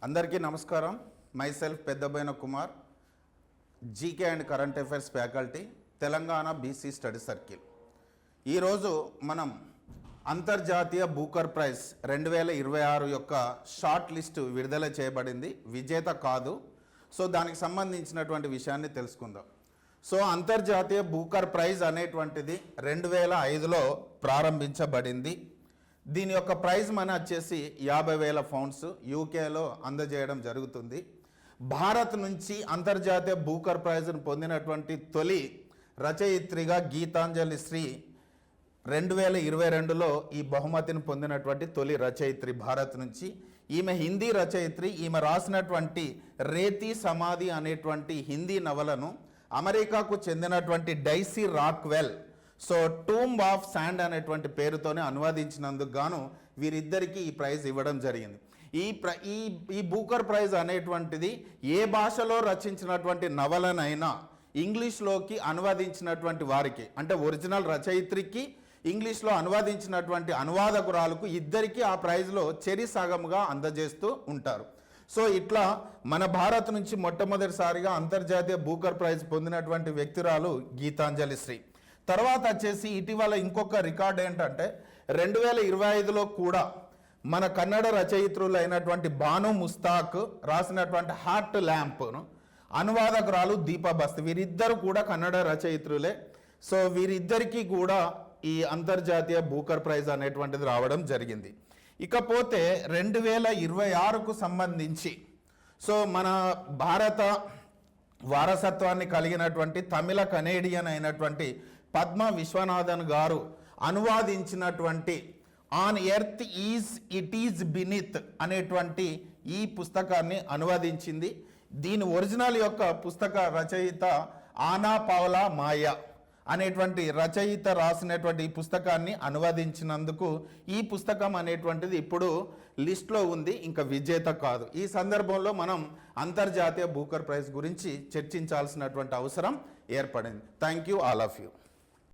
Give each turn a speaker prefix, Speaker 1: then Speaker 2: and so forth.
Speaker 1: అందరికీ నమస్కారం. My self Peddaboina Kumar, GK and current affairs faculty, Telangana BC study circle. ఈరోజు మనం అంతర్జాతీయ బూకర్ ప్రైజ్ 2026 యొక్క షార్ట్ లిస్టు విడుదల చేయబడింది. విజేత కాదు. సో దానికి సంబంధించినటువంటి విషయాన్ని తెలుసుకుందాం. సో అంతర్జాతీయ బూకర్ ప్రైజ్ అనేటువంటిది 2005లో ప్రారంభించబడింది. దీని యొక్క ప్రైజ్ మనీ వచ్చేసి 50,000 పౌండ్స్ యూకేలో అందజేయడం జరుగుతుంది. భారత్ నుంచి అంతర్జాతీయ బూకర్ ప్రైజ్ను పొందినటువంటి తొలి రచయిత్రిగా గీతాంజలి శ్రీ 2022లో ఈ బహుమతిని పొందినటువంటి తొలి రచయిత్రి భారత్ నుంచి. ఈమె హిందీ రచయిత్రి. ఈమె రాసినటువంటి రేతి సమాధి అనేటువంటి హిందీ నవలను అమెరికాకు చెందినటువంటి Daisy Rockwell tomb of sand అనేటువంటి పేరుతోనే అనువాదించినందుకు గాను వీరిద్దరికీ ఈ ప్రైజ్ ఇవ్వడం జరిగింది. ఈ బూకర్ ప్రైజ్ అనేటువంటిది ఏ భాషలో రచించినటువంటి నవలనైనా ఇంగ్లీష్లోకి అనువాదించినటువంటి వారికి, అంటే ఒరిజినల్ రచయిత్రికి ఇంగ్లీష్లో అనువాదించినటువంటి అనువాదకురాలకు ఇద్దరికీ ఆ ప్రైజ్లో చెరి సగముగా అందజేస్తూ ఉంటారు. సో ఇట్లా మన భారత్ నుంచి మొట్టమొదటిసారిగా అంతర్జాతీయ బూకర్ ప్రైజ్ పొందినటువంటి వ్యక్తురాలు గీతాంజలి శ్రీ. తర్వాత వచ్చేసి ఇటీవల ఇంకొక రికార్డ్ ఏంటంటే 2025లో కూడా మన కన్నడ రచయిత్రులు అయినటువంటి భాను ముస్తాక్ రాసినటువంటి హార్ట్ ల్యాంప్ను అనువాదకురాలు దీపా బస్తీ, వీరిద్దరు కూడా కన్నడ రచయిత్రులే. సో వీరిద్దరికీ కూడా ఈ అంతర్జాతీయ బూకర్ ప్రైజ్ అనేటువంటిది రావడం జరిగింది. ఇకపోతే 2026కు సంబంధించి మన భారత వారసత్వాన్ని కలిగినటువంటి తమిళ కనేడియన్ అయినటువంటి పద్మ విశ్వనాథన్ గారు అనువాదించినటువంటి ఆన్ ఎర్త్ ఇట్ ఈజ్ బినిత్ అనేటువంటి ఈ పుస్తకాన్ని అనువాదించింది. దీని ఒరిజినల్ యొక్క పుస్తక రచయిత ఆనా పౌలా మాయా అనేటువంటి రచయిత రాసినటువంటి ఈ పుస్తకాన్ని అనువాదించినందుకు ఈ పుస్తకం అనేటువంటిది ఇప్పుడు లిస్ట్లో ఉంది, ఇంకా విజేత కాదు. ఈ సందర్భంలో మనం అంతర్జాతీయ బూకర్ ప్రైజ్ గురించి చర్చించాల్సినటువంటి అవసరం ఏర్పడింది. Thank you all of you.